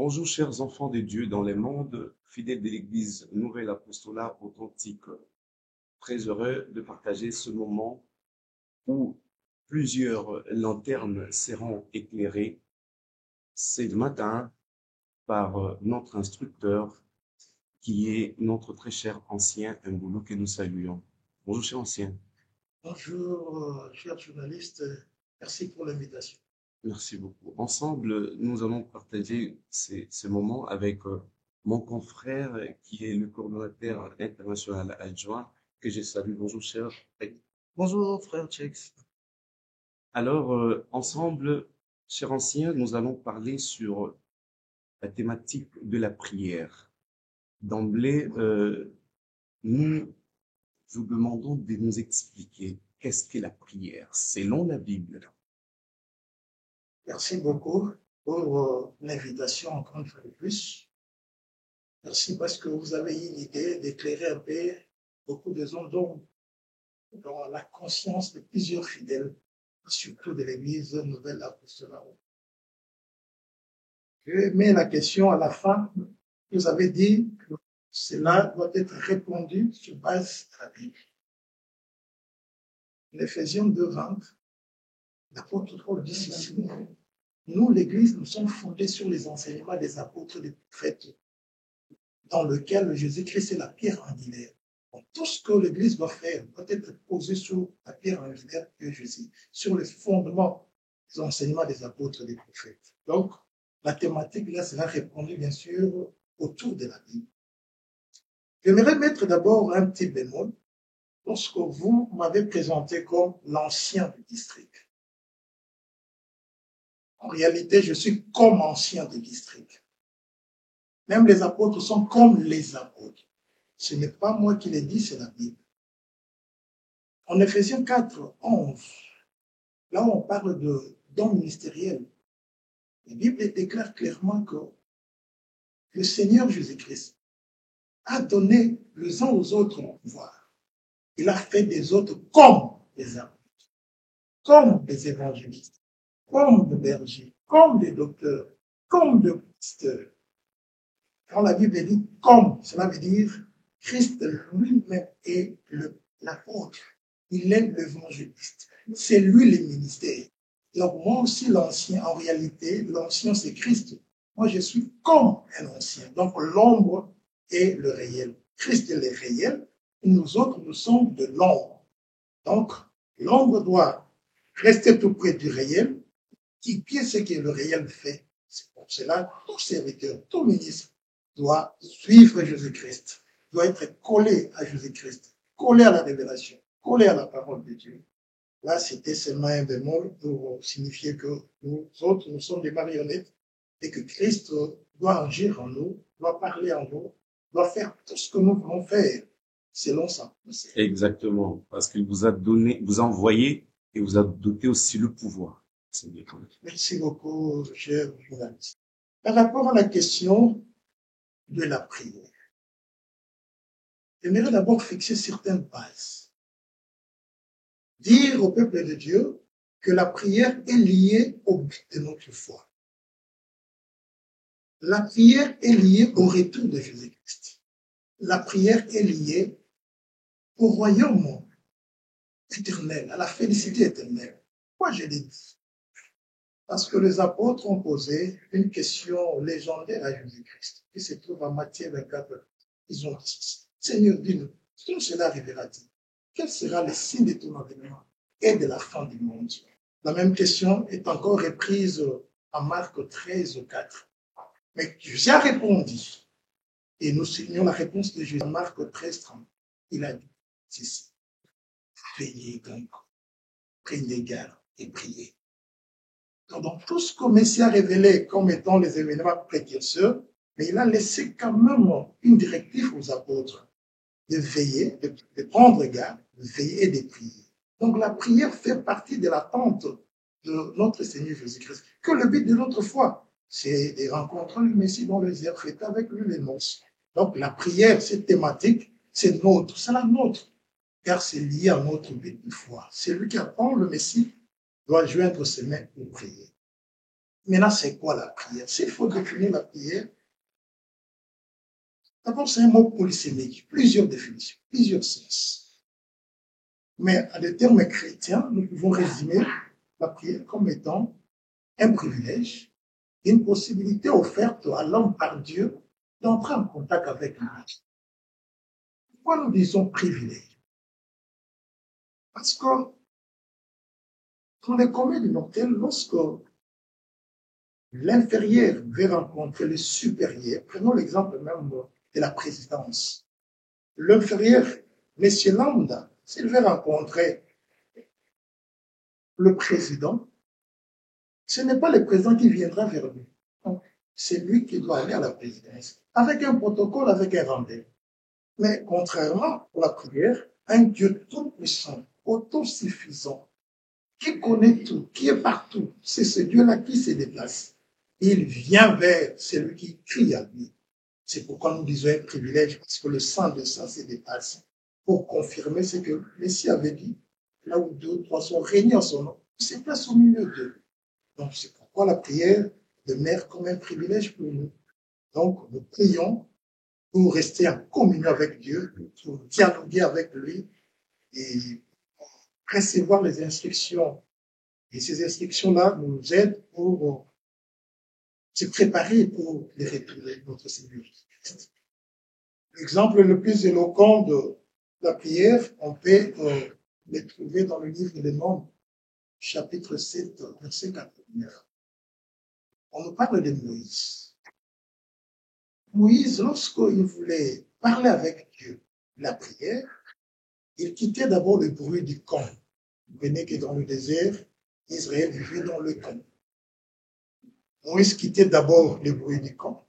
Bonjour, chers enfants de Dieu dans les mondes, fidèles de l'Église Nouvelle Apostolat Authentique. Très heureux de partager ce moment où plusieurs lanternes seront éclairées. C'est le matin par notre instructeur qui est notre très cher ancien Ngulu que nous saluons. Bonjour, cher ancien. Bonjour, cher journaliste. Merci pour l'invitation. Merci beaucoup. Ensemble, nous allons partager ces moments avec mon confrère qui est le coordonnateur international adjoint que je salue. Bonjour, cher. Bonjour, frère Chex. Alors, ensemble, cher ancien, nous allons parler sur la thématique de la prière. D'emblée, nous vous demandons de nous expliquer qu'est-ce qu'est la prière selon la Bible. Merci beaucoup pour l'invitation encore une fois de plus. Merci parce que vous avez eu l'idée d'éclairer un peu beaucoup de zones d'ombre dans la conscience de plusieurs fidèles, surtout de l'Église Nouvelle Apostolat. Je mets la question à la fin. Vous avez dit que cela doit être répondu sur base de la Bible. En Éphésiens 2:20, l'apôtre Paul dit ceci. Nous, l'Église, nous sommes fondés sur les enseignements des apôtres et des prophètes, dans lequel Jésus-Christ est la pierre angulaire. Donc, tout ce que l'Église doit faire doit être posé sur la pierre angulaire que Jésus, sur le fondement des enseignements des apôtres et des prophètes. Donc, la thématique là sera répondue, bien sûr, autour de la Bible. J'aimerais mettre d'abord un petit bémol lorsque vous m'avez présenté comme l'ancien du district. En réalité, je suis comme ancien du district. Même les apôtres sont comme les apôtres. Ce n'est pas moi qui l'ai dit, c'est la Bible. En Éphésiens 4:11, là où on parle de dons ministériels, la Bible déclare clairement que le Seigneur Jésus-Christ a donné les uns aux autres le pouvoir. Il a fait des autres comme des apôtres, comme des évangélistes, comme des bergers, comme des docteurs, comme des pasteurs. Quand la Bible dit comme, cela veut dire Christ lui-même est l'apôtre. Il est l'évangéliste. C'est lui le ministère. Donc moi aussi l'ancien, en réalité, l'ancien c'est Christ. Moi je suis comme un ancien. Donc l'ombre est le réel. Christ est le réel. Et nous autres, nous sommes de l'ombre. Donc l'ombre doit rester tout près du réel, qui ce que le réel fait. C'est pour cela tout serviteur, tout ministre doit suivre Jésus-Christ, doit être collé à Jésus-Christ, collé à la révélation, collé à la parole de Dieu. Là, c'était seulement un bémol pour signifier que nous autres, nous sommes des marionnettes et que Christ doit agir en nous, doit parler en nous, doit faire tout ce que nous voulons faire selon ça. Exactement, parce qu'il vous a donné, vous a envoyé et vous a doté aussi le pouvoir. Merci beaucoup, cher journaliste. Par rapport à la question de la prière, j'aimerais d'abord fixer certaines bases. Dire au peuple de Dieu que la prière est liée au but de notre foi. La prière est liée au retour de Jésus-Christ. La prière est liée au royaume éternel, à la félicité éternelle. Pourquoi je l'ai dit? Parce que les apôtres ont posé une question légendaire à Jésus-Christ, qui se trouve en Matthieu 24. Ils ont dit, Seigneur, dis-nous, quand cela arrivera-t-il? Quel sera le signe de ton avènement et de la fin du monde? La même question est encore reprise en Marc 13:4. Mais Jésus a répondu, et nous signons la réponse de Jésus en Marc 13:30. Il a dit ceci, veillez donc, prenez garde et priez. Donc, tout ce que le Messie a révélé comme étant les événements précurseurs, mais il a laissé quand même une directive aux apôtres de veiller, de prendre garde, de veiller et de prier. Donc, la prière fait partie de l'attente de notre Seigneur Jésus-Christ. Que le but de notre foi, c'est de rencontrer le Messie dans les airs, fêter avec lui les noces. Donc, la prière, cette thématique, c'est notre, c'est la nôtre, car c'est lié à notre but de foi. Celui qui attend le Messie doit joindre ses mains pour prier. Maintenant, c'est quoi la prière? S'il faut définir la prière, d'abord, c'est un mot polysémique, plusieurs définitions, plusieurs sens. Mais à des termes chrétiens, nous pouvons résumer la prière comme étant un privilège, une possibilité offerte à l'homme par Dieu d'entrer en contact avec lui. Pourquoi nous disons privilège? Parce que dans les communs du mortel, lorsque l'inférieur veut rencontrer le supérieur, prenons l'exemple même de la présidence. L'inférieur, M. Lambda, s'il veut rencontrer le président, ce n'est pas le président qui viendra vers lui. C'est lui qui doit aller à la présidence, avec un protocole, avec un rendez-vous. Mais contrairement à la prière, un Dieu tout-puissant, autosuffisant, qui connaît tout, qui est partout, c'est ce Dieu-là qui se déplace. Il vient vers celui qui crie à lui. C'est pourquoi nous disons un privilège, parce que le sang de sang se dépasse pour confirmer ce que le Messie avait dit. Là où deux ou trois sont réunis en son nom, il se place au milieu d'eux. Donc c'est pourquoi la prière demeure comme un privilège pour nous. Donc nous prions pour rester en communion avec Dieu, pour dialoguer avec lui et recevoir les instructions. Et ces instructions-là nous aident pour se préparer pour les retours de notre Seigneur. L'exemple le plus éloquent de la prière, on peut le trouver dans le livre des Nombres, chapitre 7, verset 49. On nous parle de Moïse. Moïse, lorsqu'il voulait parler avec Dieu, la prière, il quittait d'abord le bruit du camp. Vous venez que dans le désert, Israël vivait dans le camp. Moïse quittait d'abord le bruit du camp.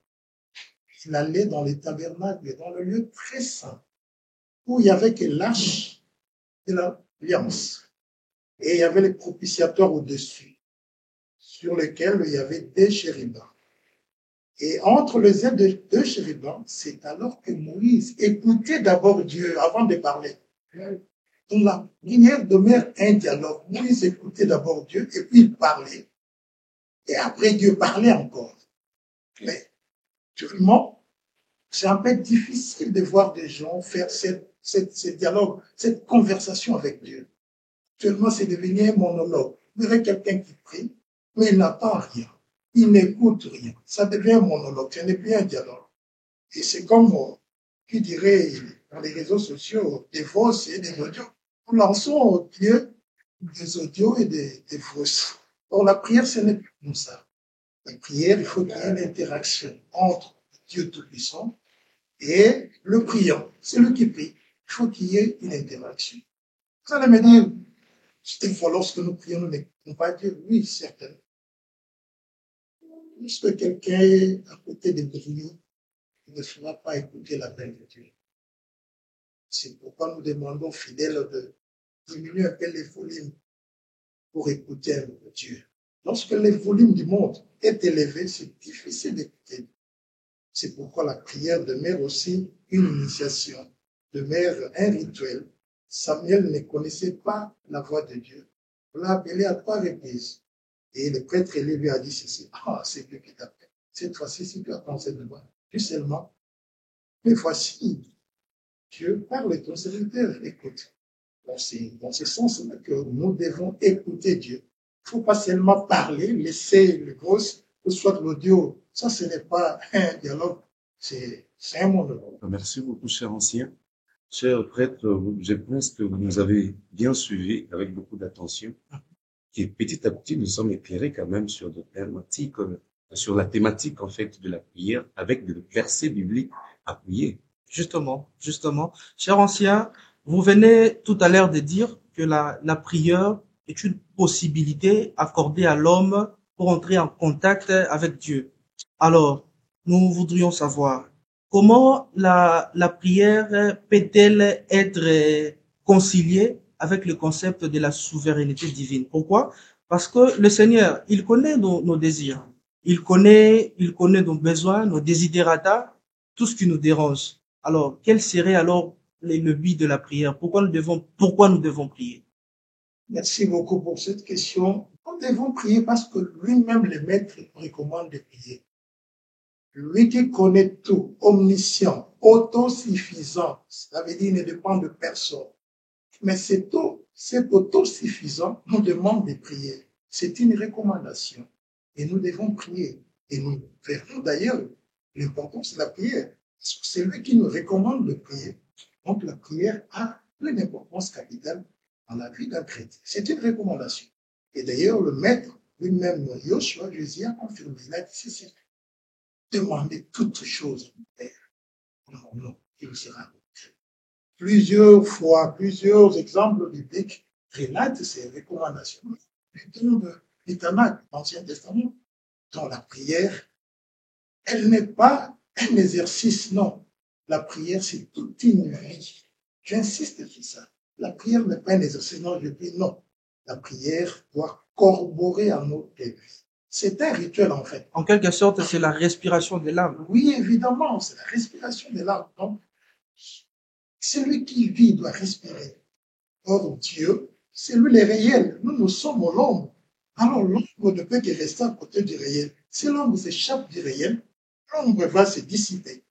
Il allait dans les tabernacles, dans le lieu très saint, où il y avait que l'arche de l'alliance. Et il y avait les propitiatoires au-dessus, sur lesquels il y avait des chérubins. Et entre les ailes de deux chérubins, c'est alors que Moïse écoutait d'abord Dieu avant de parler. Dans la lumière demeure un dialogue. Moïse écoutait d'abord Dieu et puis il parlait. Et après Dieu parlait encore. Mais actuellement, c'est un peu difficile de voir des gens faire ce dialogue, cette conversation avec Dieu. Actuellement, c'est devenu un monologue. Vous verrez quelqu'un qui prie, mais il n'entend rien. Il n'écoute rien. Ça devient un monologue, ce n'est plus un dialogue. Et c'est comme, qui dirait, dans les réseaux sociaux, des fausses et des audios. Nous lançons au Dieu des audios et des fausses. Or, la prière, ce n'est plus comme ça. La prière, il faut qu'il y ait une interaction entre Dieu Tout-Puissant et le priant, celui qui prie. Il faut qu'il y ait une interaction. Vous allez me dire, des fois, lorsque nous prions, nous n'écoutons pas Dieu. Oui, certainement. Lorsque quelqu'un est à côté de Dieu, il ne saura pas écouter l'appel de Dieu. C'est pourquoi nous demandons fidèles de diminuer un peu les volumes pour écouter Dieu. Lorsque le volume du monde est élevé, c'est difficile d'écouter. C'est pourquoi la prière demeure aussi une initiation, demeure un rituel. Samuel ne connaissait pas la voix de Dieu. On l'a appelé à 3 reprises. Et le prêtre lui a dit ceci. Ah, c'est Dieu qui t'appelle. Cette fois-ci, si tu attends cette voix, plus seulement. Mais voici, Dieu parle à ton serviteur. Écoute. Dans ce sens-là que nous devons écouter Dieu. Il ne faut pas seulement parler, laisser le gosse, que ce soit l'audio. Ça, ce n'est pas un dialogue, c'est un monologue. Merci beaucoup, cher ancien. Cher prêtre, je pense que vous nous avez bien suivis avec beaucoup d'attention. Et petit à petit, nous sommes éclairés quand même sur des thématiques, sur la thématique, en fait, de la prière, avec des versets bibliques appuyés. Justement. Cher ancien, vous venez tout à l'heure de dire que la prière est une possibilité accordée à l'homme pour entrer en contact avec Dieu. Alors, nous voudrions savoir comment la prière peut-elle être conciliée avec le concept de la souveraineté divine. Pourquoi? Parce que le Seigneur, il connaît nos désirs. Il connaît nos besoins, nos desiderata, tout ce qui nous dérange. Alors, quel serait alors le but de la prière? Pourquoi nous devons prier? Merci beaucoup pour cette question. Nous devons prier parce que lui-même, le Maître, nous recommande de prier. Lui qui connaît tout, omniscient, autosuffisant, ça veut dire qu'il ne dépend de personne. Mais cet autosuffisant nous demande de prier. C'est une recommandation. Et nous devons prier. Et nous verrons d'ailleurs l'importance de la prière. Parce que c'est lui qui nous recommande de prier. Donc la prière a une importance capitale dans la vie d'un chrétien. C'est une recommandation. Et d'ailleurs, le Maître lui-même, Yoshua, Jésus a confirmé. Il a dit ceci. Demandez toutes choses au Père. Non, non, il sera. Plusieurs fois, plusieurs exemples bibliques relatent ces recommandations. Le temps de l'Éternel, l'Ancien Testament, dans la prière, elle n'est pas un exercice, non. La prière, c'est toute une vie. J'insiste sur ça. La prière n'est pas un exercice, non, je dis non. La prière doit corroborer à notre vie. C'est un rituel, en fait. En quelque sorte, c'est la respiration de l'âme. Oui, évidemment, c'est la respiration de l'âme. Donc, celui qui vit doit respirer. Or, Dieu, c'est lui le réel. Nous sommes l'ombre. Alors, l'ombre ne peut que rester à côté du réel. Si l'ombre s'échappe du réel, l'ombre va se dissiper.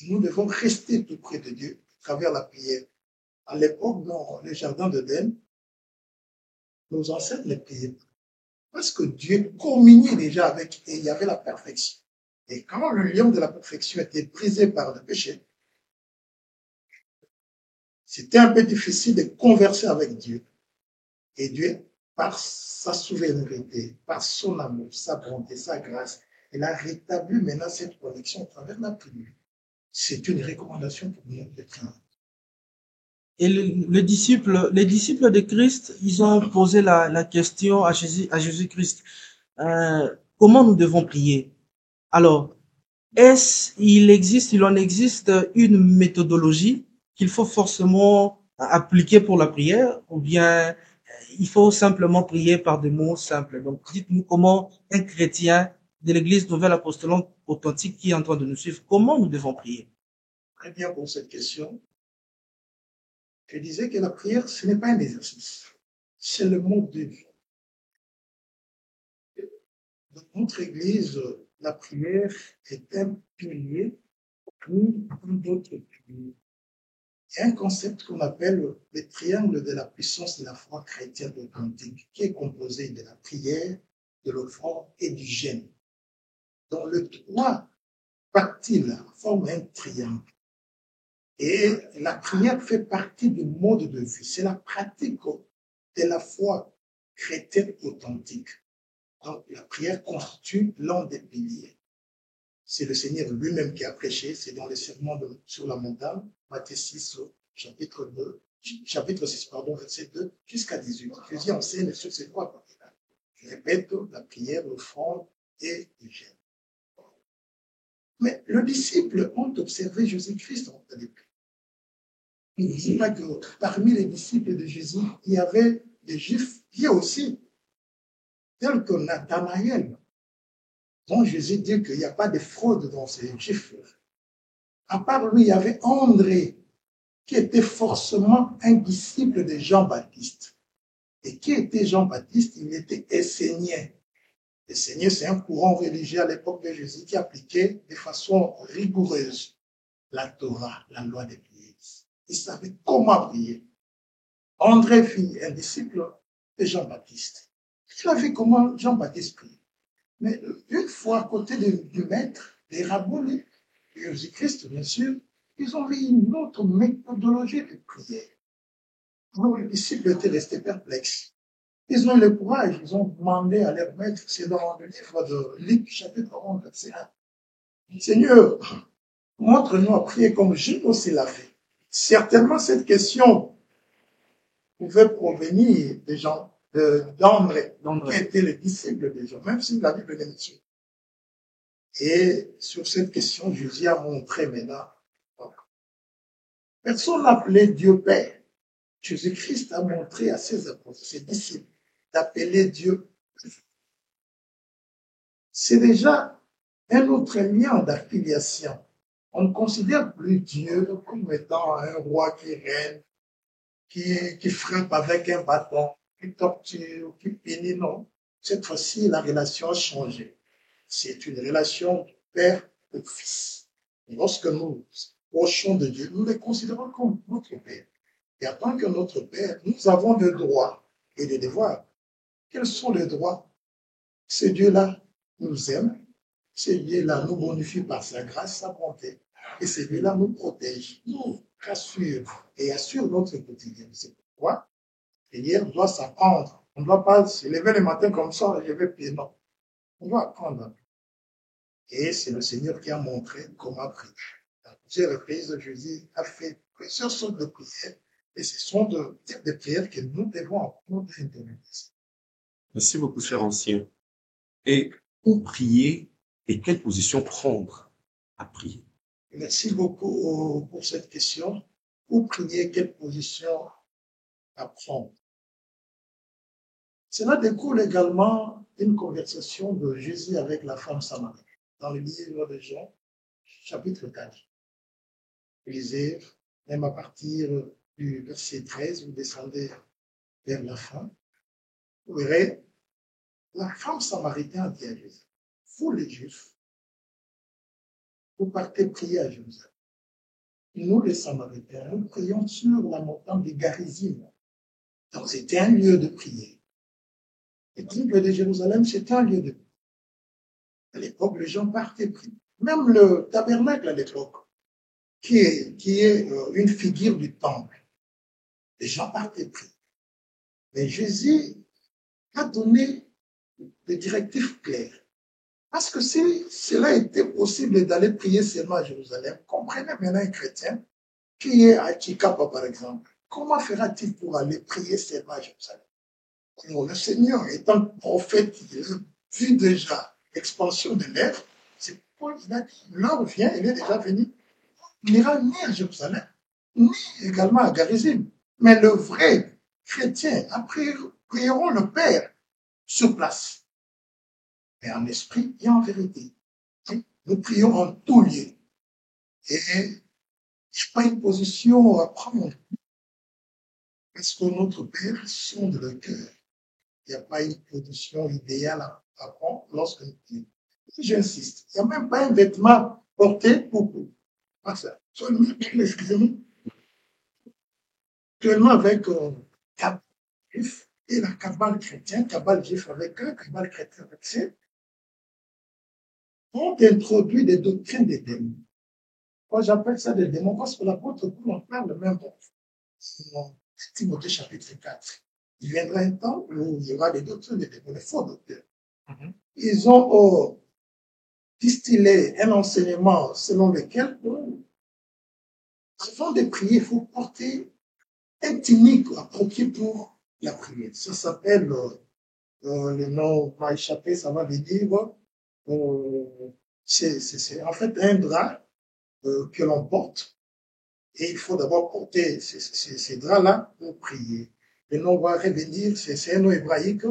Et nous devons rester tout près de Dieu à travers la prière. À l'époque, dans le jardin d'Éden, nos ancêtres ne priaient pas. Parce que Dieu communiait déjà avec, et il y avait la perfection. Et quand le lion de la perfection était brisé par le péché, c'était un peu difficile de converser avec Dieu. Et Dieu, par sa souveraineté, par son amour, sa bonté, sa grâce, il a rétabli maintenant cette connexion à travers la prière. C'est une recommandation pour nous de prier. Et les disciples de Christ, ils ont posé la question à Jésus-Christ. Comment nous devons prier? Alors, il en existe une méthodologie qu'il faut forcément appliquer pour la prière, ou bien il faut simplement prier par des mots simples. Donc, dites-nous comment un chrétien de l'Église nouvelle apostolique authentique qui est en train de nous suivre, comment nous devons prier? Très bien pour cette question. Je disais que la prière, ce n'est pas un exercice, c'est le mode de vie. Dans notre Église, la prière est un pilier comme d'autres piliers. Il y a un concept qu'on appelle le triangle de la puissance de la foi chrétienne authentique, qui est composé de la prière, de l'offrande et du jeûne. Donc, les trois parties-là forment un triangle. Et la prière fait partie du mode de vie. C'est la pratique de la foi chrétienne authentique. Donc, la prière constitue l'un des piliers. C'est le Seigneur lui-même qui a prêché, c'est dans le sermon sur la montagne, Matthieu 6, chapitre 6, verset 2 jusqu'à 18. Jésus enseigne sur ces trois parties-là. Je répète, la prière, l'offrande et le jeûne. Mais les disciples ont observé Jésus-Christ en train de prier. Il ne dit pas que parmi les disciples de Jésus, il y avait des Juifs qui aussi, tels que Nathanaël, dont Jésus dit qu'il n'y a pas de fraude dans ces Juifs. À part lui, il y avait André, qui était forcément un disciple de Jean-Baptiste. Et qui était Jean-Baptiste? Il était essénien. Essénien, c'est un courant religieux à l'époque de Jésus qui appliquait de façon rigoureuse la Torah, la loi des prières. Il savait comment prier. André fut un disciple de Jean-Baptiste. Il a vu comment Jean-Baptiste priait. Mais une fois à côté du maître, les rabbins, Jésus-Christ, bien sûr, ils ont vu une autre méthodologie de prière. Donc, les disciples étaient restés perplexes. Ils ont eu le courage, ils ont demandé à leur maître, c'est dans le livre de Luc, chapitre 11, verset 1. Seigneur, montre-nous à prier comme Jésus aussi l'a fait. Certainement, cette question pouvait provenir des gens, d'André, qui étaient les disciples des gens, même si la Bible les mentionne. Et sur cette question, Jésus a montré maintenant. Personne n'appelait Dieu Père. Jésus-Christ a montré à ses apôtres, ses disciples, d'appeler Dieu. C'est déjà un autre lien d'affiliation. On ne considère plus Dieu comme étant un roi qui règne, qui frappe avec un bâton. qui torture, qui punit, non. Cette fois-ci, la relation a changé. C'est une relation de père au fils. Et lorsque nous prochons de Dieu, nous les considérons comme notre père. Et en tant que notre père, nous avons des droits et des devoirs. Quels sont les droits? Ce Dieu-là nous aime, ce Dieu-là nous bonifie par sa grâce, sa bonté. Et ce Dieu-là nous protège, nous rassure et assure notre quotidien. C'est pourquoi la prière doit s'apprendre. On ne doit pas se lever le matin comme ça, je vais prier. Non. On doit apprendre. Et c'est le Seigneur qui a montré comment prier. Dans plusieurs reprises, Jésus a fait plusieurs sortes de prières. Et ce sont des types de prières que nous devons apprendre à intérioriser. Merci beaucoup, cher ancien. Et où prier et quelle position prendre à prier? Merci beaucoup pour cette question. Où prier, quelle position à prendre? Cela découle également d'une conversation de Jésus avec la femme samaritaine dans le livre de Jean, chapitre 4. Lisez, même à partir du verset 13, vous descendez vers la fin, vous verrez, la femme samaritaine a dit à Jésus, vous les Juifs, vous partez prier à Jérusalem. Nous, les Samaritains, nous prions sur la montagne de Garizim. Donc, c'était un lieu de prière. Le temple de Jérusalem, c'était un lieu de prière. À l'époque, les gens partaient prier. Même le tabernacle à l'époque, qui est une figure du temple, les gens partaient prier. Mais Jésus a donné des directives claires. Parce que si cela était possible d'aller prier seulement à Jérusalem, comprenez maintenant un chrétien qui est à Chikapa, par exemple. Comment fera-t-il pour aller prier seulement à Jérusalem? Alors, le Seigneur, étant prophète, il a vu déjà l'expansion de l'être. C'est pourquoi il a dit, l'heure vient, il est déjà venu. Il n'ira ni à Jérusalem, ni également à Garizim. Mais le vrai chrétien, prieront le Père sur place. Mais en esprit et en vérité. Nous prions en tout lieu. Et il n'y a pas une position à prendre. Parce que notre Père sonde le cœur. Il n'y a pas une position idéale à prendre lorsque nous prions. J'insiste, il n'y a même pas un vêtement porté pour pas ça. Seulement, excusez-moi, seulement avec cabale juif et la cabale chrétienne, cabale juif avec un, cabale chrétien avec C, ont introduit des doctrines des démons. Moi, j'appelle ça des démons parce que l'apôtre Paul en parle même dans Timothée chapitre 4. Il viendra un temps où il y aura des doctrines des démons, des faux docteurs. Ils ont distillé un enseignement selon lequel, avant de prier, il faut porter un tunique approprié pour la prière. Ça s'appelle, le nom m'a échappé, ça va venir, c'est en fait un drap que l'on porte. Et il faut d'abord porter ces draps-là pour prier. Le nom va revenir, c'est un nom hébraïque.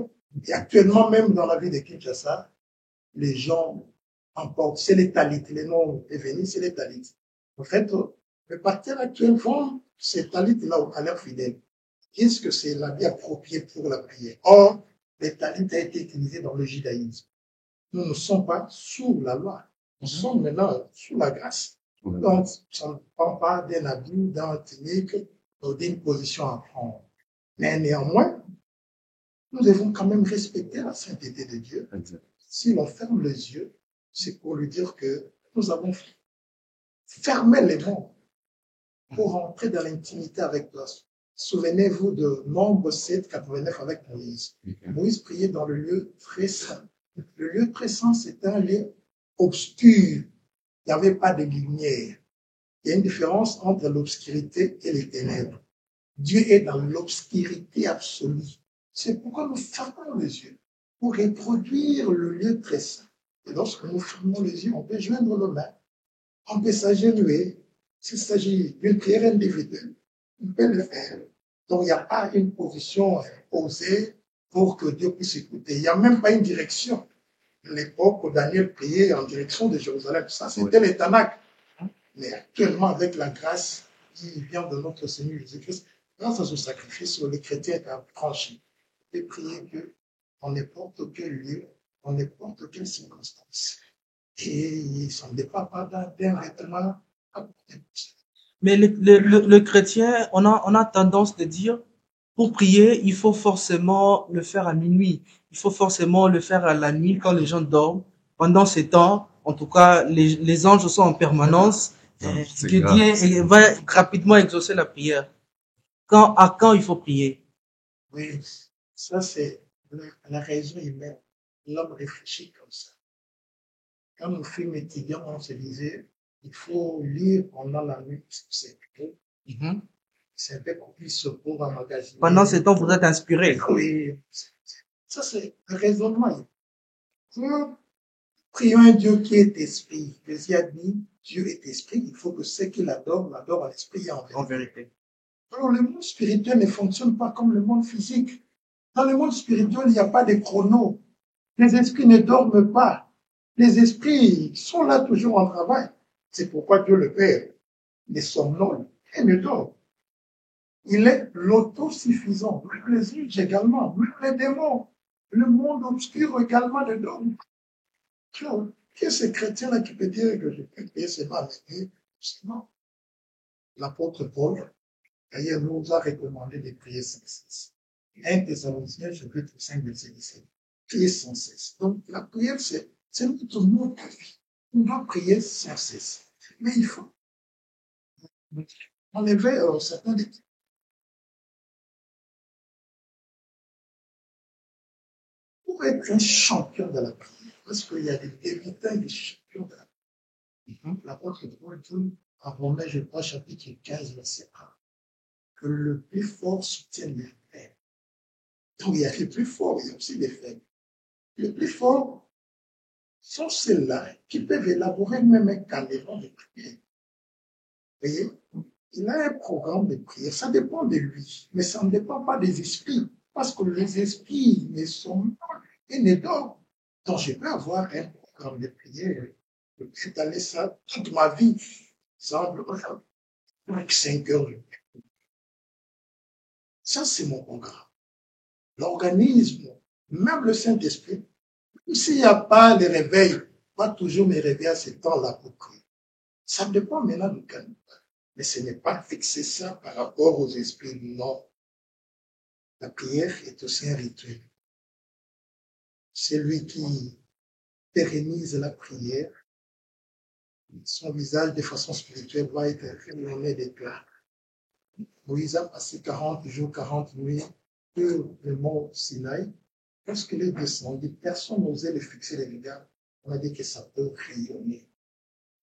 Et actuellement, même dans la vie de Kinshasa, les gens en portent. C'est les talit. Le nom est venu, c'est les talit. En fait, les partenaires actuels font ces talit-là à leurs fidèles. Qu'est-ce que c'est l'habit approprié pour la prière? Or, les talit a été utilisé dans le judaïsme. Nous ne sommes pas sous la loi. Nous sommes maintenant sous la grâce. Donc, ça ne prend pas d'un habit, d'un tunique, ou d'une position à prendre. Mais néanmoins, nous devons quand même respecter la sainteté de Dieu. Si l'on ferme les yeux, c'est pour lui dire que nous avons fermé les mondes pour entrer dans l'intimité avec toi. Souvenez-vous de Nombre 7, 89 avec Moïse. Moïse priait dans le lieu très saint. Le lieu très saint, c'est un lieu obscur. Il n'y avait pas de lumière. Il y a une différence entre l'obscurité et les ténèbres. Dieu est dans l'obscurité absolue. C'est pourquoi nous fermons les yeux pour reproduire le lieu très saint. Et lorsque nous fermons les yeux, on peut joindre nos mains, on peut s'agenouiller. S'il s'agit d'une prière individuelle, on peut le faire. Donc, il n'y a pas une position posée pour que Dieu puisse écouter. Il n'y a même pas une direction. L'époque où Daniel priait en direction de Jérusalem, ça c'était les Tanakh. Mais actuellement, avec la grâce qui vient de notre Seigneur Jésus-Christ, grâce à ce sacrifice, les chrétiens étaient franchis. et prier Dieu en n'importe quel lieu, en n'importe quelle circonstance. Et ça ne dépend pas d'un vêtement. Mais le chrétien, on a tendance de dire, pour prier, il faut forcément le faire à minuit. Il faut forcément le faire à la nuit quand les gens dorment. Pendant ces temps, en tout cas, les anges sont en permanence. C'est Dieu grave. va rapidement exaucer la prière. À quand il faut prier? Oui, ça c'est la raison humaine. L'homme réfléchit comme ça. Quand nous fûmes étudiants, on se disait, il faut lire pendant la nuit, Mhm. c'est un peu qu'on puisse se pour emmagasiner. Pendant ce temps, vous êtes inspiré. Oui, ça c'est le raisonnement. Nous prions un Dieu qui est esprit. Jésus a dit, Dieu est esprit, il faut que ceux qui l'adorent en esprit et en En vérité. vérité. Alors le monde spirituel ne fonctionne pas comme le monde physique. Dans le monde spirituel, il n'y a pas de chrono. Les esprits ne dorment pas. Les esprits sont là toujours en travail. C'est pourquoi Dieu le Père ne somnole et ne dort. Il est l'autosuffisant. Même les anges également, même les démons. Le monde obscur également ne dort. Qui est ce chrétien-là qui peut dire que je peux prier seulement avec Dieu? Non. L'apôtre Paul, d'ailleurs, nous a recommandé de prier sans cesse. 1 Thessaloniciens, chapitre 5, verset 17. Prier sans cesse. Donc, la prière, c'est notre mode de vie. On doit prier sans cesse. Mais il faut enlever certains des... Pour être un champion de la prière, parce qu'il y a des débutants et des champions de la prière. L'apôtre Paul dit, en Romains, je crois, chapitre 15, verset 1, que le plus fort soutient les faibles. Donc, il y a les plus forts, il y a aussi les faibles. Les plus forts sont ceux-là qui peuvent élaborer même un calendrier de prière. Vous voyez, il a un programme de prière, ça dépend de lui, mais ça ne dépend pas des esprits, parce que les esprits ne sont pas et ne dorment. Donc, je peux avoir un programme de prière, je peux étaler ça toute ma vie, semble 5 heures. Ça, c'est mon programme. L'organisme, même le Saint-Esprit, s'il n'y a pas les réveils, pas toujours me réveiller à ce temps-là pour prier. Ça dépend maintenant du calme. Mais ce n'est pas fixer ça par rapport aux esprits. Non. La prière est aussi un rituel. Celui qui pérennise la prière, son visage de façon spirituelle va être rayonné d'éclat. Moïse a passé 40 jours, 40 nuits sur le mont Sinaï. Lorsqu'il est descendu, personne n'osait le fixer les regards. On a dit que ça peut rayonner.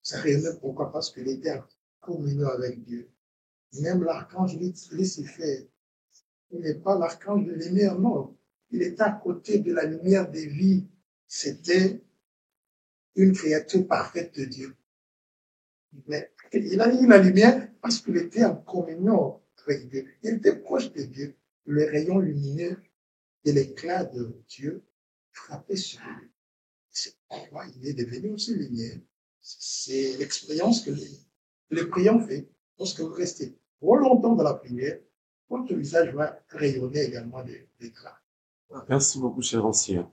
Ça rayonnait pourquoi? Parce qu'il était en communion avec Dieu. Même l'archange Lucifer, il n'est pas l'archange de lumière, non. Il était à côté de la lumière des vies. C'était une créature parfaite de Dieu. Mais il a eu la lumière parce qu'il était en communion avec Dieu. Il était proche de Dieu. Le rayon lumineux et l'éclat de Dieu frappait sur lui. C'est pourquoi il est devenu aussi lumière. C'est l'expérience que les priants font. Lorsque vous restez trop longtemps dans la prière, votre visage va rayonner également d'éclat. Merci beaucoup, cher ancien.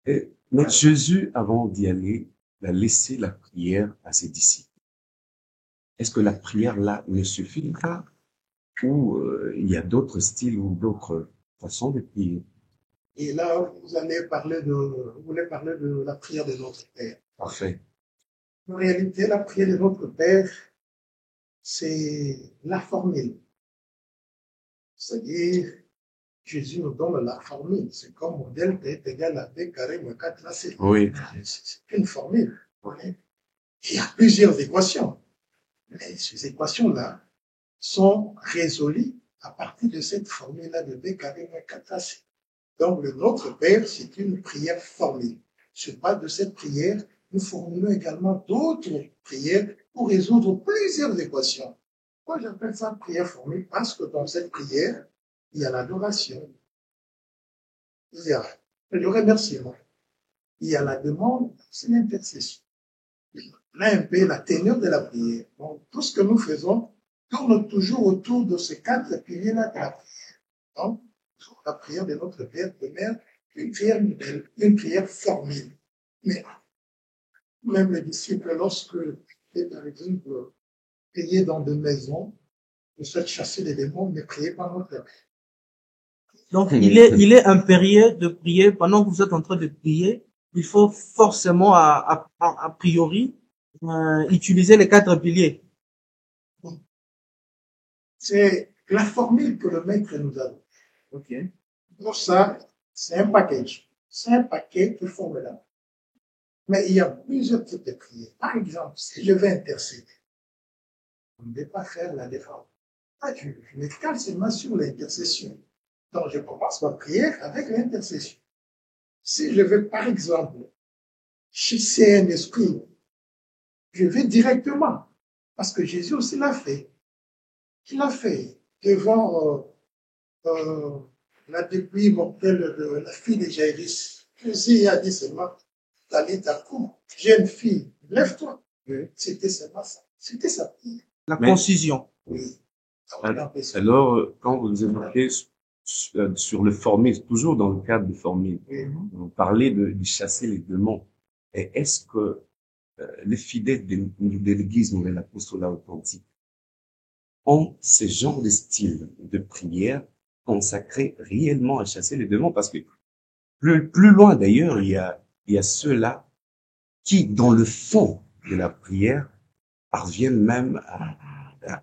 Et notre Jésus, avant d'y aller, a laissé la prière à ses disciples. Est-ce que la prière là ne suffit pas ou il y a d'autres styles ou d'autres façons de prier? Et là, vous voulez parler de la prière de notre Père. Parfait. En réalité, la prière de notre Père, c'est la formule. C'est-à-dire, Jésus nous donne la formule. C'est comme modèle T est égal à B carré moins 4AC. Oui. C'est une formule. Il y a plusieurs équations. Mais ces équations-là sont résolues à partir de cette formule-là de B carré moins 4AC. Donc, le Notre Père, c'est une prière formule. Sur base de cette prière, nous formulons également d'autres prières pour résoudre plusieurs équations. Pourquoi j'appelle ça prière formule? Parce que dans cette prière, il y a l'adoration, il y a le remerciement, il y a la demande, c'est l'intercession. Là, un peu la teneur de la prière. Donc, tout ce que nous faisons tourne toujours autour de ces 4 piliers-là de la prière. Donc, la prière de notre Père demeure une prière nouvelle, une prière formelle. Mais même les disciples, lorsque, par exemple, prier dans des maisons, vous faites chasser les démons, mais priez pas notre Père. Donc, il est impérieux de prier pendant que vous êtes en train de prier. Il faut forcément, a priori, utiliser les 4 piliers. C'est la formule que le maître nous a donnée. Ok. Pour ça, c'est un package. C'est un paquet qui forme là. Mais il y a plusieurs types de prières. Par exemple, si je vais intercéder, je ne vais pas faire la défense. Je me cale seulement sur l'intercession. Donc, je commence ma prière avec l'intercession. Si je veux, par exemple, chasser un esprit, je vais directement. Parce que Jésus aussi l'a fait. Il l'a fait devant la dépouille mortelle de la fille de Jairus. Jésus a dit seulement, Talita koum, jeune fille, lève-toi. Oui. C'était seulement ça. C'était sa prière. La concision. Oui. Alors, quand vous évoquez sur le formé, toujours dans le cadre de formé, vous parlez de chasser les démons. Et est-ce que les fidèles de l'Église nouvelle apostolat authentique ont ce genre de style de prière consacré réellement à chasser les démons? Parce que plus loin d'ailleurs, il y a ceux-là qui, dans le fond de la prière, parviennent même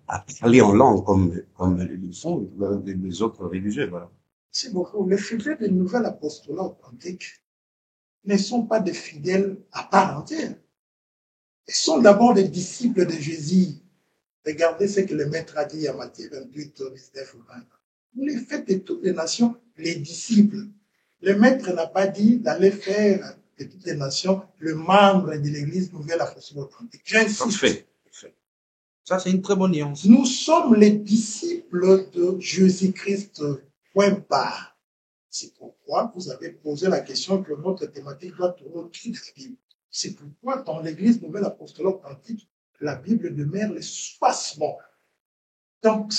à parler en langue comme le font les autres religieux. Voilà. C'est beaucoup. Les fidèles du nouvel apostolat authentique ne sont pas des fidèles à part entière. Ils sont d'abord des disciples de Jésus. Regardez ce que le maître a dit à Matthieu 28, 19, 20. Vous les faites de toutes les nations, les disciples. Le maître n'a pas dit d'aller faire de toutes les nations le membre de l'Église nouvelle apostolique authentique. J'insiste. Parfait. Ça, c'est une très bonne nuance. Nous sommes les disciples de Jésus-Christ, point barre. C'est pourquoi vous avez posé la question que notre thématique doit tourner autour de la Bible. C'est pourquoi dans l'Église nouvelle apostolique authentique, la Bible demeure le soubassement. Donc,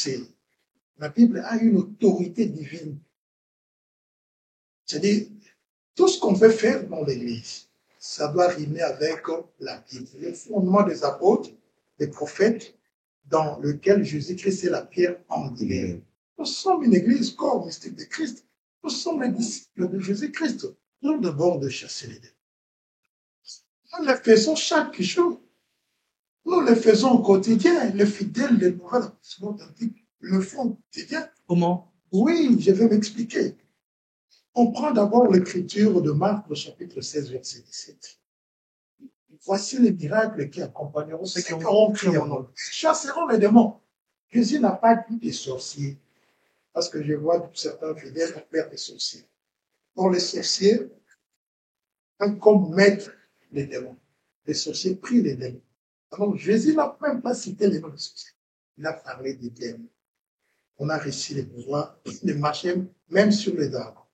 la Bible a une autorité divine. C'est-à-dire, tout ce qu'on veut faire dans l'Église, ça doit rimer avec la Bible. Le fondement des apôtres, des prophètes, dans lequel Jésus-Christ est la pierre angulaire. Nous sommes une Église corps mystique de Christ. Nous sommes les disciples de Jésus-Christ. Nous devons de chasser les démons. Nous le faisons chaque jour. Nous le faisons au quotidien. Les fidèles des nouvelles apostoliques authentiques le font au quotidien. Comment? Oui, je vais m'expliquer. On prend d'abord l'écriture de Marc, le chapitre 16, verset 17. Voici les miracles qui accompagneront ceux qui auront crié mon nom. Chasseront les démons. Jésus n'a pas dit des sorciers. Parce que je vois certains fidèles faire des sorciers. Pour les sorciers, comme maître les démons. Les sorciers prient les démons. Alors, Jésus n'a même pas cité les noms des sorciers. Il a parlé des démons. On a réussi les pouvoirs de marcher même sur les arbres.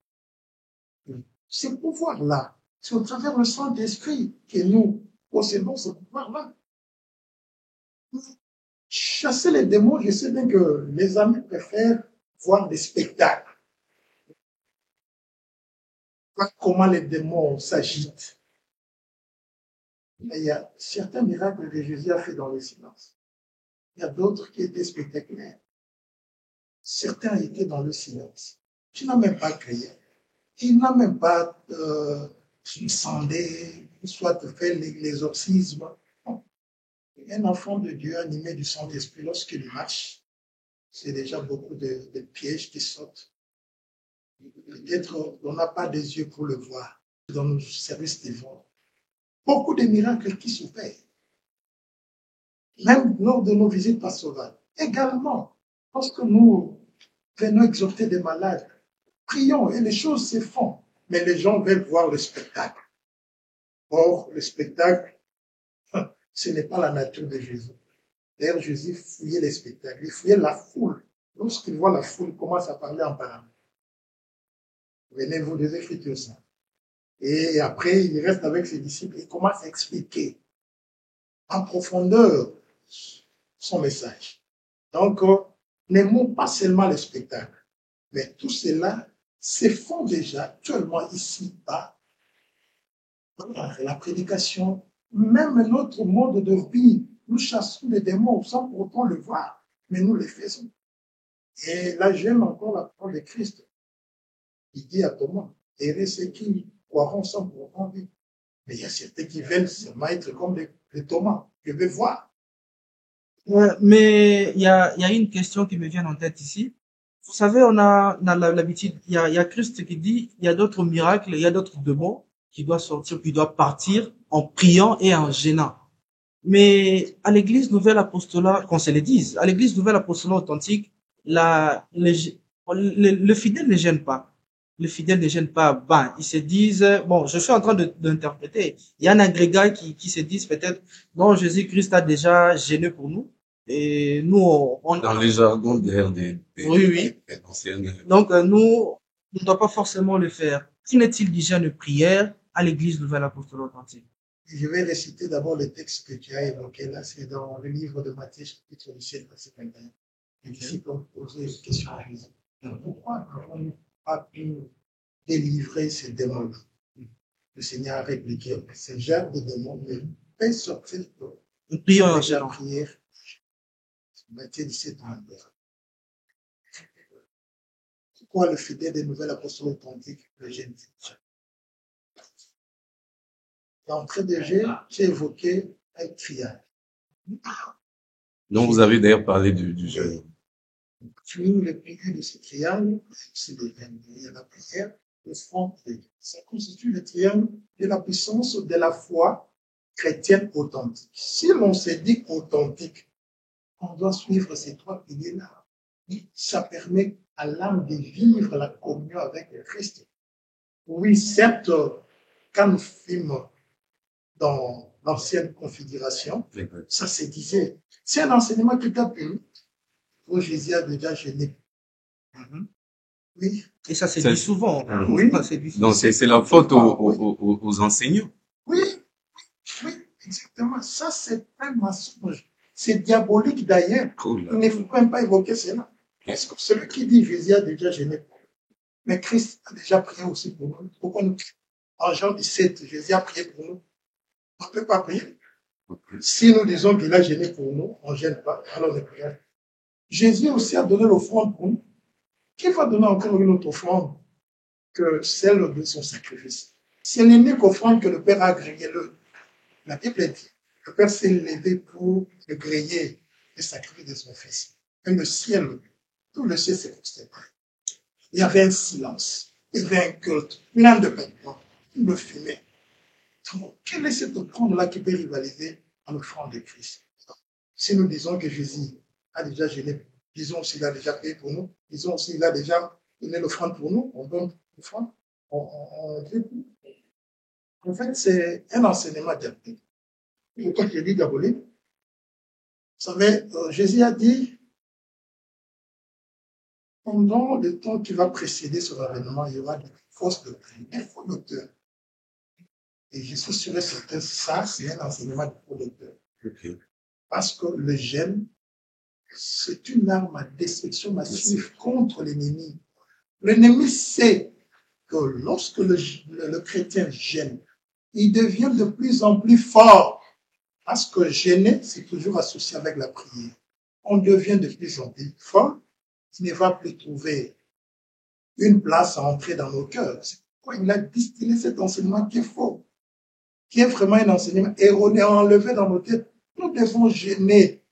Ces pouvoirs-là, c'est au travers du Saint-Esprit que nous possédons ce pouvoir-là. Chasser les démons, je sais bien que les amis préfèrent voir des spectacles. Voir comment les démons s'agitent. Mais il y a certains miracles que Jésus a fait dans le silence. Il y a d'autres qui étaient spectaculaires. Certains étaient dans le silence. Tu n'as même pas crié. Il n'a même pas sondé, soit fait l'exorcisme. Un enfant de Dieu animé du Saint-Esprit, lorsqu'il marche, c'est déjà beaucoup de pièges qui sautent. Peut-être on n'a pas des yeux pour le voir dans nos services divins. Beaucoup de miracles qui s'opèrent. Même lors de nos visites pastorales. Également, lorsque nous venons exhorter des malades, prions et les choses se font. Mais les gens veulent voir le spectacle. Or, le spectacle, ce n'est pas la nature de Jésus. D'ailleurs, Jésus fouillait les spectacles. Il fouillait la foule. Lorsqu'il voit la foule, il commence à parler en parabole. Venez-vous des Écritures saintes. Et après, il reste avec ses disciples. Il commence à expliquer en profondeur son message. Donc, n'aimons pas seulement le spectacle, mais tout cela se font déjà actuellement ici-bas, la prédication, même notre mode de vie. Nous chassons les démons sans pour autant le voir, mais nous les faisons. Et là, j'aime encore la parole de Christ. Il dit à Thomas, et ceux qui croiront sans pour autant vivre. Mais il y a certains qui veulent seulement être comme les Thomas. Je vais voir. Mais il y a une question qui me vient en tête ici. Vous savez, on a l'habitude, il y a Christ qui dit, il y a d'autres miracles, il y a d'autres démons qui doivent sortir, qui doivent partir en priant et en gênant. Mais à l'église nouvelle apostolat, qu'on se le dise, à l'église nouvelle apostolat authentique, le fidèle ne gêne pas. Le fidèle ne gêne pas. Ben, ils se disent, bon, je suis en train d'interpréter. Il y a un agrégat qui se disent peut-être, non, Jésus-Christ a déjà gêné pour nous. Et nous, Dans les jargons oui, oui. des anciennes. Donc, nous, on ne doit pas forcément le faire. Qu'en est-il du jeûne de prière à l'église nouvelle apostolat authentique? Je vais réciter d'abord le texte que tu as évoqué là, c'est dans le livre de Matthieu, chapitre 17, verset 21. Les disciples ont posé une question à Jésus. Pourquoi n'avons-nous pas pu délivrer ces démons-là? Le Seigneur a répliqué, ce genre de démons ne peut sortir Nous prions en la gênant. prière. Matthieu 17, 21. Pourquoi le fidèle des nouvelles apostolats authentiques le gêne? L'entrée de jeu, j'ai évoqué un triangle. Donc, vous avez d'ailleurs parlé du jeûne. Puis, le prière de ce triangle, c'est il y a la prière, le front, ça constitue le triangle de la puissance de la foi chrétienne authentique. Si l'on se dit authentique, on doit suivre ces trois piliers-là. Ça permet à l'âme de vivre la communion avec le Christ. Oui, certes, quand nous fûmes dans l'ancienne configuration, ça se disait, c'est un enseignement qui t'a plu, où Jésus a déjà gêné. Oui. Et ça se dit souvent. Oui. Ça se dit souvent. Donc, c'est la faute aux enseignants. Oui, oui, exactement. Ça, c'est un mensonge. C'est diabolique d'ailleurs. Cool. Il ne faut même pas évoquer cela. Parce que celui qui dit Jésus a déjà gêné. Mais Christ a déjà prié aussi pour nous. Pourquoi nous, en Jean 17, Jésus a prié pour nous? On ne peut pas prier. Si nous disons qu'il a gêné pour nous, on ne gêne pas, alors on ne prie pas. Jésus aussi a donné l'offrande pour nous. Qui va donner encore une autre offrande que celle de son sacrifice? C'est l'unique offrande que le Père a agréée. La Bible dit, le Père s'est levé pour le griller le sacrifice de son Fils. Et le ciel, tout le ciel s'est constaté. Il y avait un silence, il y avait un culte, plein de vêtements, de fumée. Donc, quelle est cette offrande-là qui peut rivaliser à l'offrande de Christ? Si nous disons que Jésus a déjà gêné, disons aussi qu'il a déjà payé pour nous, disons aussi qu'il a déjà donné l'offrande pour nous, on donne l'offrande, on dit. En fait, c'est un enseignement diabolique. Pourquoi je dis diabolique? Vous savez, Jésus a dit, pendant le temps qui va précéder ce avènement, il y aura des fausses doctrines, des faux docteurs. Et je suis sûr et certain, ça, c'est un enseignement de faux docteurs. Okay. Parce que le gêne, c'est une arme à destruction massive contre l'ennemi. L'ennemi sait que lorsque le chrétien gêne, il devient de plus en plus fort. Parce que gêner, c'est toujours associé avec la prière. On devient de plus en plus fort. Il ne va plus trouver une place à entrer dans nos cœurs. C'est pourquoi il a distillé cet enseignement qui est faux, qui est vraiment un enseignement erroné, enlevé dans nos têtes. Nous devons gêner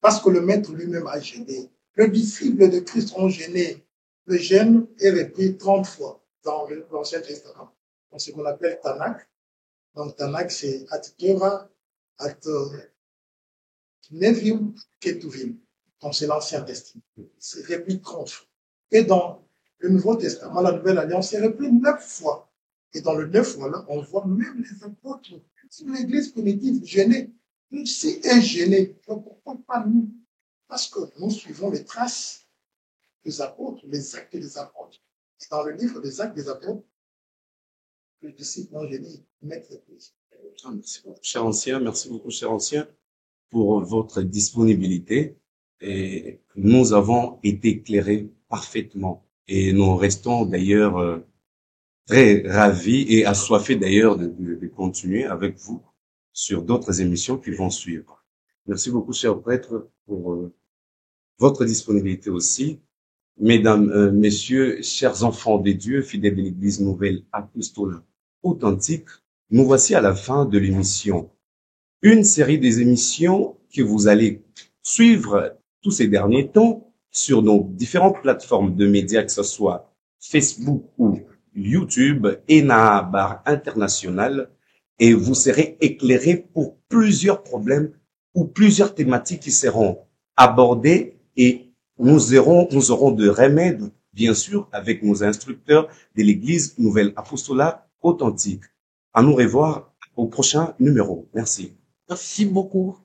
parce que le Maître lui-même a gêné. Le disciple de Christ ont gêné. Le gêne est repris 30 fois dans l'Ancien Testament. Donc, ce qu'on appelle Tanakh. Donc, Tanakh, c'est At-Torah, At-Nevim, Ketuvim. Donc, c'est l'Ancien Testament. C'est repris 30 fois. Et dans le Nouveau Testament, la Nouvelle Alliance, c'est repris 9 fois. Et dans le 9 fois-là, on voit même les apôtres, l'Église primitive gênée. Si est gênée, pourquoi pas nous? Parce que nous suivons les traces des apôtres, les actes des apôtres. Et dans le livre des actes des apôtres, les disciples ont gêné, mettre l'Église. Merci beaucoup, cher ancien. Merci beaucoup, cher ancien, pour votre disponibilité. Et nous avons été éclairés parfaitement Et nous restons d'ailleurs très ravis et assoiffés d'ailleurs de continuer avec vous sur d'autres émissions qui vont suivre. Merci beaucoup, cher prêtre, pour votre disponibilité aussi. Mesdames, messieurs, chers enfants des dieux, fidèles de l'Église nouvelle apostolique authentique, nous voici à la fin de l'émission. Une série des émissions que vous allez suivre tous ces derniers temps sur nos différentes plateformes de médias, que ce soit Facebook ou YouTube, ENA Bar International, et vous serez éclairés pour plusieurs problèmes ou plusieurs thématiques qui seront abordées et nous aurons de remèdes, bien sûr, avec nos instructeurs de l'Église Nouvelle Apostolat Authentique. À nous revoir au prochain numéro. Merci. Merci beaucoup.